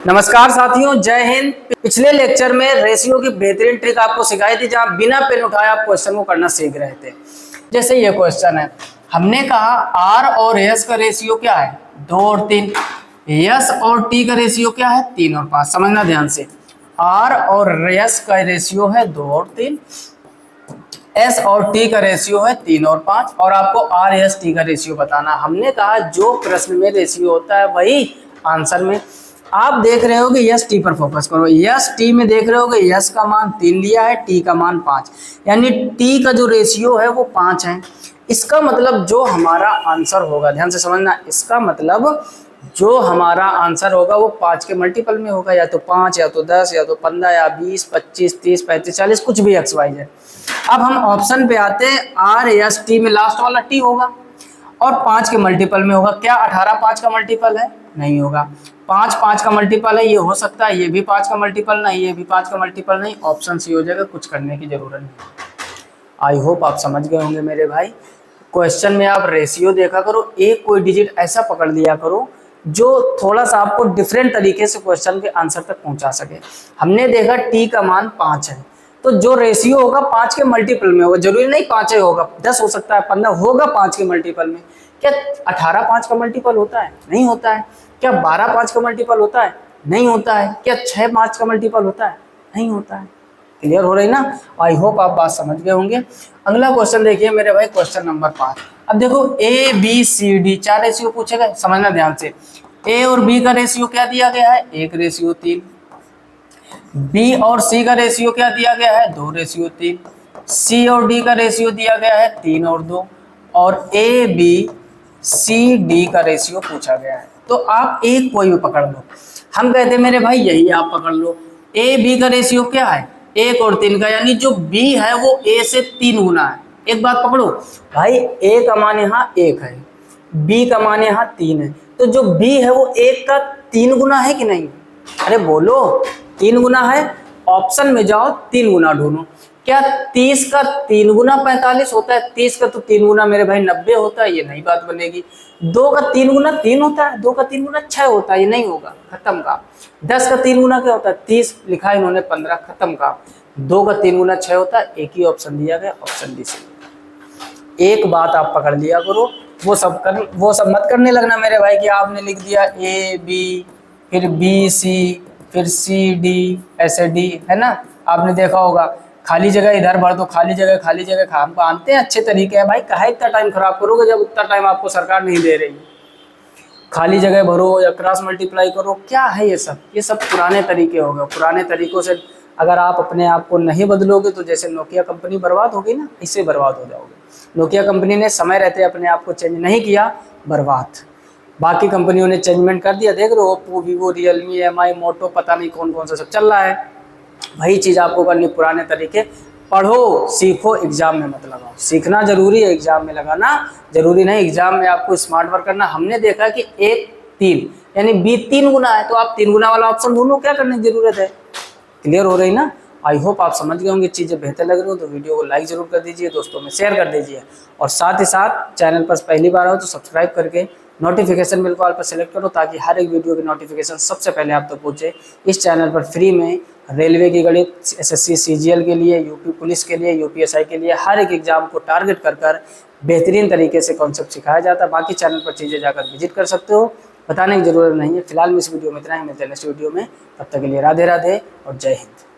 नमस्कार साथियों, जय हिंद। पिछले लेक्चर में रेशियो की बेहतरीन ट्रिक आपको सिखाई थी, जहां बिना पेन उठाए आप क्वेश्चन को करना सीख रहे थे। जैसे ये क्वेश्चन है, हमने कहा आर और एस का रेशियो क्या है, 2 और 3। एस और टी का रेशियो क्या है, 3 और 5। समझना ध्यान से, आर और एस का रेशियो है 2 और 3, एस और टी का रेशियो है 3 और 5, और आपको आर एस टी का रेशियो बताना। हमने कहा जो प्रश्न में रेशियो होता है वही आंसर में। आप देख रहे हो कि यस टी पर फोकस करो। यस टी में देख रहे हो कि यस का मान 3 लिया है, टी का मान 5, यानी टी का जो रेशियो है वो 5 है। इसका मतलब जो हमारा आंसर होगा, ध्यान से समझना, इसका मतलब जो हमारा आंसर होगा वो 5 के मल्टीपल में होगा, या तो 5 या तो 10 या तो 15 या 20 25 30 35 40, कुछ भी एक्स वाई जेड। अब हम ऑप्शन पे आते हैं, आर एस टी में लास्ट वाला टी होगा और 5 के मल्टीपल में होगा। क्या 18 5 का मल्टीपल है? नहीं होगा। 5 5 का मल्टीपल है, ये हो सकता है, ये भी 5 का मल्टीपल नहीं, ये भी 5 का मल्टीपल नहीं। ऑप्शन सी हो जाएगा, कुछ करने की जरूरत नहीं। आई होप आप समझ गए होंगे मेरे भाई। क्वेश्चन में आप रेशियो देखा करो, एक कोई डिजिट ऐसा पकड़ लिया करो जो थोड़ा सा आपको डिफरेंट तरीके से क्वेश्चन के आंसर तक पहुंचा सके। हमने देखा टी का मान 5 है, तो जो रेशियो होगा 5 के मल्टीपल में होगा। जरूरी नहीं 5 ही होगा, 10 हो सकता है, 15 होगा 5 के मल्टीपल में। क्या 18 5 का मल्टीपल होता है? नहीं होता है। क्या 12 5 का मल्टीपल होता है? नहीं होता है। क्या 6 5 का मल्टीपल होता है? नहीं होता है। क्लियर हो रही ना? आई होप आप बात समझ गए होंगे। अगला क्वेश्चन देखिए मेरे भाई, क्वेश्चन नंबर 5। अब देखो A B C D 4 ratio पूछे गए, समझना ध्यान से। ए और बी का रेशियो क्या दिया गया है, 1:3। बी और सी का रेशियो क्या दिया गया है, 2:3। सी और डी का रेशियो दिया गया है 3 और 2, और ए बी सी डी का रेशियो पूछा गया है। तो आप एक कोई भी पकड़ लो। हम कहते हैं मेरे भाई यही आप पकड़ लो। ए बी का रेशियो क्या है, 1 और 3 का, यानी जो बी है वो ए से 3 गुना है। एक बात पकड़ो भाई, ए का मान यहाँ 1 है, बी का मान यहाँ 3 है, तो जो बी है वो 1 का 3 गुना है कि नहीं? अरे बोलो, 3 गुना है। ऑप्शन में जाओ, 3 गुना ढूंढो। क्या 30 का 3 गुना 45 होता है? 30 का तो 3 गुना मेरे भाई 90 होता है, ये नहीं बात बनेगी। 2 का 3 गुना 3 होता है, 2 का 3 गुना 6 होता है, ये नहीं होगा, खत्म का। 10 का 3 गुना क्या होता है, 30 लिखा इन्होंने 15, खत्म का। 2 का 3 गुना 6 होता है, एक ही ऑप्शन दिया गया, ऑप्शन डी से। एक बात आप पकड़ लिया करो, वो सब मत करने लगना मेरे भाई कि आपने लिख दिया ए बी, फिर बी सी, फिर सी डी, ऐसे डी, है ना? आपने देखा होगा, खाली जगह इधर भर दो, खाली जगह हम मानते हैं अच्छे तरीके हैं भाई, काहे इतना टाइम खराब करोगे जब उतना टाइम आपको सरकार नहीं दे रही। खाली जगह भरो या क्रॉस मल्टीप्लाई करो, क्या है ये सब पुराने तरीके हो गए। पुराने तरीकों से अगर आप अपने आप को नहीं बदलोगे तो जैसे नोकिया कंपनी बर्बाद होगी ना, इससे बर्बाद हो जाओगे। नोकिया कंपनी ने समय रहते अपने आप को चेंज नहीं किया, बर्बाद। बाकी कंपनियों ने चेंजमेंट कर दिया, देख रहे हो, ओप्पो, वीवो, रियलमी, एमआई, मोटो, पता नहीं कौन कौन सा सब चल रहा है। वही चीज़ आपको करनी, पुराने तरीके। पढ़ो, सीखो, एग्जाम में मत लगाओ। सीखना जरूरी है, एग्जाम में लगाना जरूरी नहीं। एग्जाम में आपको स्मार्ट वर्क करना। हमने देखा कि 1 3 यानी बी 3 गुना है, तो आप 3 गुना वाला ऑप्शन ढूंढो, क्या करने की जरूरत है। क्लियर हो रही ना? आई होप आप समझ गए होंगे। चीज़ें बेहतर लग रही हो तो वीडियो को लाइक जरूर कर दीजिए, दोस्तों में शेयर कर दीजिए, और साथ ही साथ चैनल पर पहली बार हो तो सब्सक्राइब करके नोटिफिकेशन बिल को ऑल पर सेलेक्ट करो, ताकि हर एक वीडियो की नोटिफिकेशन सबसे पहले आप तक पहुंचे। इस चैनल पर फ्री में रेलवे की गणित, एसएससी सीजीएल के लिए, यूपी पुलिस के लिए, यूपीएसआई के लिए, हर एक एग्जाम को टारगेट कर बेहतरीन तरीके से कॉन्सेप्ट सिखाया जाता है। बाकी चैनल पर चीज़ें जाकर विजिट कर सकते हो, बताने की जरूरत नहीं है। फिलहाल में इस वीडियो में इतना ही, मिलते हैं नेक्स्ट वीडियो में। तब तक के लिए राधे राधे और जय हिंद।